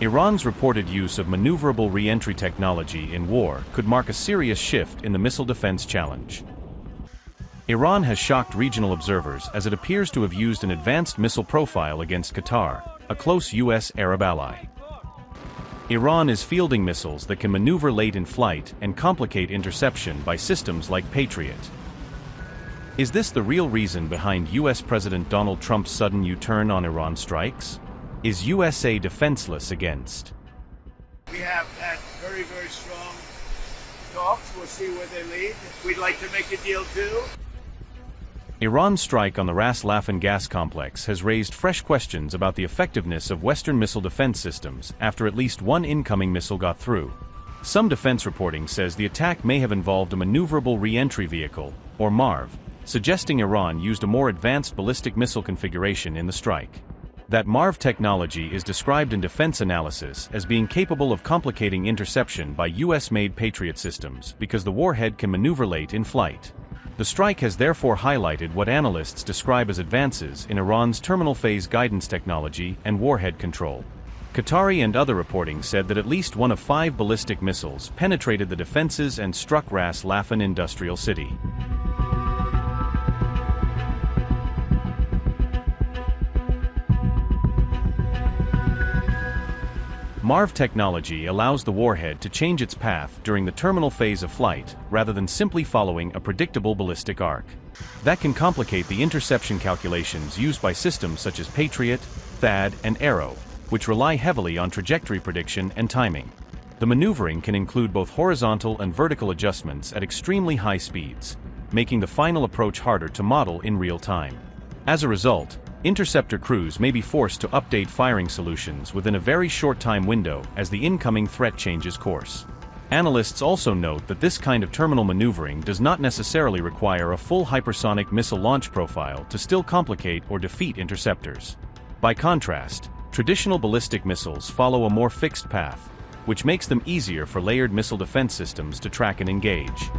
Iran's reported use of maneuverable reentry technology in war could mark a serious shift in the missile defense challenge. Iran has shocked regional observers as it appears to have used an advanced missile profile against Qatar, a close U.S. Arab ally. Iran is fielding missiles that can maneuver late in flight and complicate interception by systems like Patriot. Is this the real reason behind U.S. President Donald Trump's sudden U-turn on Iran strikes? Is USA defenseless against? We have had very, very strong talks. We'll see where they lead. We'd like to make a deal too. Iran's strike on the Ras Laffan gas complex has raised fresh questions about the effectiveness of Western missile defense systems after at least one incoming missile got through. Some defense reporting says the attack may have involved a manoeuvrable re-entry vehicle, or MaRV, suggesting Iran used a more advanced ballistic missile configuration in the strike. That MaRV technology is described in defense analysis as being capable of complicating interception by US-made Patriot systems because the warhead can maneuver late in flight. The strike has therefore highlighted what analysts describe as advances in Iran's terminal phase guidance technology and warhead control. Qatari and other reporting said that at least one of 5 ballistic missiles penetrated the defenses and struck Ras Laffan Industrial City. MaRV technology allows the warhead to change its path during the terminal phase of flight, rather than simply following a predictable ballistic arc. That can complicate the interception calculations used by systems such as Patriot, THAAD, and Arrow, which rely heavily on trajectory prediction and timing. The maneuvering can include both horizontal and vertical adjustments at extremely high speeds, making the final approach harder to model in real time. As a result, interceptor crews may be forced to update firing solutions within a very short time window as the incoming threat changes course. Analysts also note that this kind of terminal maneuvering does not necessarily require a full hypersonic missile launch profile to still complicate or defeat interceptors. By contrast, traditional ballistic missiles follow a more fixed path, which makes them easier for layered missile defense systems to track and engage.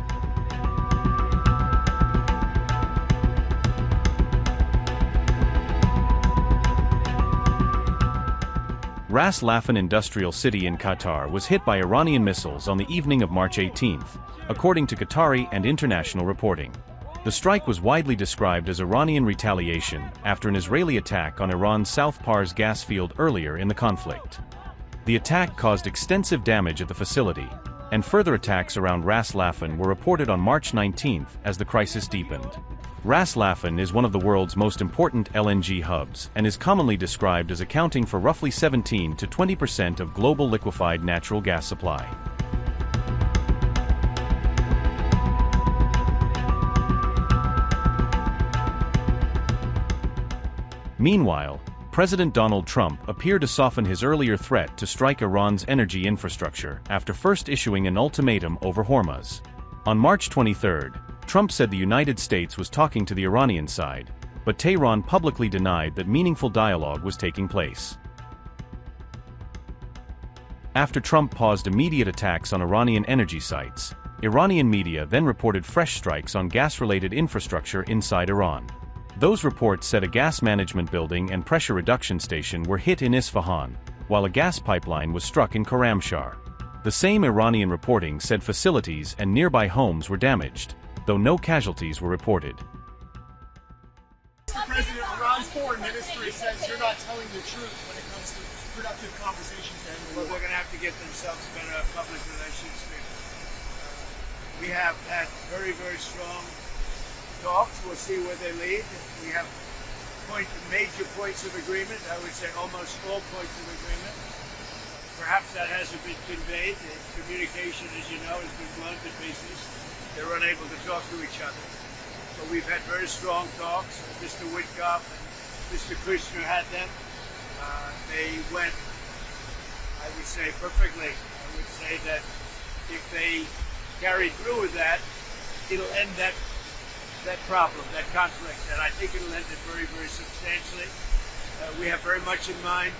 Ras Laffan Industrial City in Qatar was hit by Iranian missiles on the evening of March 18, according to Qatari and international reporting. The strike was widely described as Iranian retaliation after an Israeli attack on Iran's South Pars gas field earlier in the conflict. The attack caused extensive damage at the facility, and further attacks around Ras Laffan were reported on March 19 as the crisis deepened. Ras Laffan is one of the world's most important LNG hubs and is commonly described as accounting for roughly 17 to 20% of global liquefied natural gas supply. Meanwhile, President Donald Trump appeared to soften his earlier threat to strike Iran's energy infrastructure after first issuing an ultimatum over Hormuz. On March 23, Trump said the United States was talking to the Iranian side, but Tehran publicly denied that meaningful dialogue was taking place. After Trump paused immediate attacks on Iranian energy sites, Iranian media then reported fresh strikes on gas-related infrastructure inside Iran. Those reports said a gas management building and pressure reduction station were hit in Isfahan, while a gas pipeline was struck in Khorramshahr. The same Iranian reporting said facilities and nearby homes were damaged, though no casualties were reported. Mr. President, Iran's foreign ministry says you're not telling the truth when it comes to productive conversations. Well, they're going to have to get themselves better public relations. We have had very, very strong talks. We'll see where they lead. We have major points of agreement. I would say almost all points of agreement. Perhaps that hasn't been conveyed. The communication, as you know, has been blown to pieces. They're unable to talk to each other. So we've had very strong talks. Mr. Witkoff and Mr. Kushner had them. They went, I would say, perfectly. I would say that if they carry through with that, it'll end that problem, that conflict, and I think it'll end it very, very substantially. We have very much in mind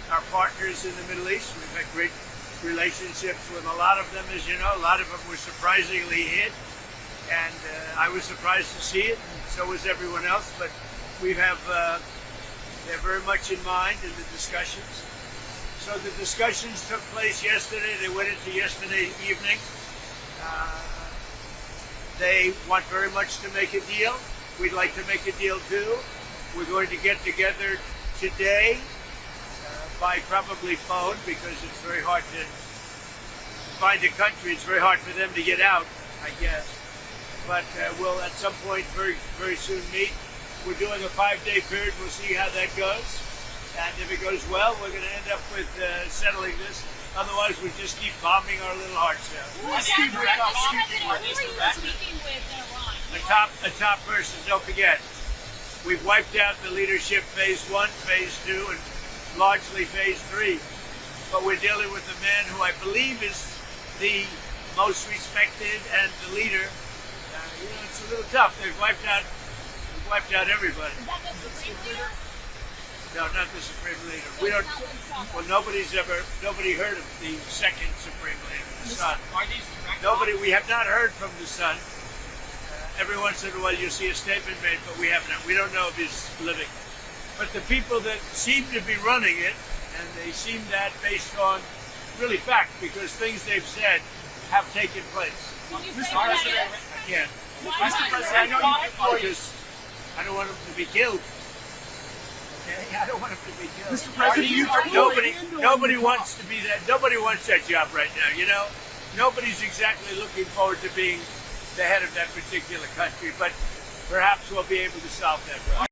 our partners in the Middle East. We've had great relationships with a lot of them, as you know. A lot of them were surprisingly hit, and I was surprised to see it, and so was everyone else, but we have they're very much in mind in the discussions. So the discussions took place yesterday. They went into yesterday evening. They want very much to make a deal. We'd like to make a deal too. We're going to get together today by probably phone because it's very hard to find a country. It's very hard for them to get out, I guess. But we'll at some point very, very soon meet. We're doing a 5-day period. We'll see how that goes. And if it goes well, we're going to end up with settling this. Otherwise, we just keep bombing our little hearts out. Mr. President, who are you speaking with in Iran? A top person, don't forget. We've wiped out the leadership phase 1, phase 2, and largely phase 3. But we're dealing with a man who I believe is the most respected and the leader. It's a little tough. They've wiped out everybody. Is that the Supreme Leader? No, not the Supreme Leader. We don't. Well, nobody heard of the second Supreme Leader, the son. Nobody. We have not heard from the son. Every once in a while, you see a statement made, but we have not. We don't know if he's living. But the people that seem to be running it, and they seem that based on really fact, because things they've said have taken place. Can you say what that is? I can't. Mr. President, Because I don't want him to be killed. Okay, I don't want him to be killed. Mr. President, Nobody wants to be that. Nobody wants that job right now. You know, nobody's exactly looking forward to being the head of that particular country. But perhaps we'll be able to solve that problem.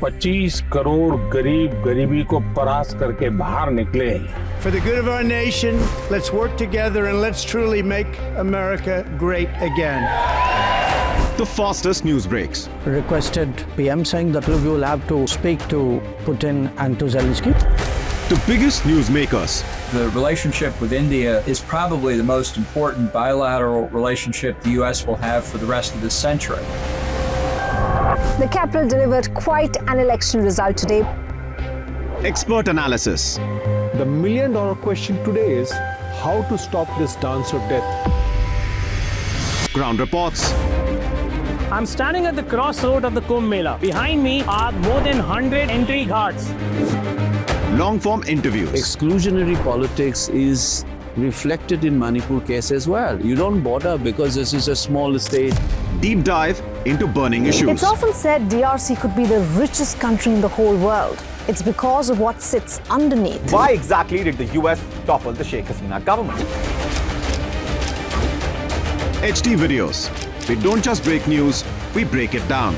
$25 crore गरीब गरीबी को परास्त करके बाहर निकले। For the good of our nation, let's work together and let's truly make America great again. The fastest news breaks. Requested PM saying that we will have to speak to Putin and to Zelensky. The biggest news makers. The relationship with India is probably the most important bilateral relationship the U.S. will have for the rest of this century. The capital delivered quite an election result today. Expert analysis. The million-dollar question today is how to stop this dance of death. Ground reports. I'm standing at the crossroad of the Kumbh Mela. Behind me are more than 100 entry ghats. Long-form interviews. Exclusionary politics is reflected in Manipur case as well. You don't bother because this is a small state. Deep dive into burning issues. It's often said DRC could be the richest country in the whole world. It's because of what sits underneath. Why exactly did the US topple the Sheikh Hasina government? HD videos. We don't just break news, we break it down.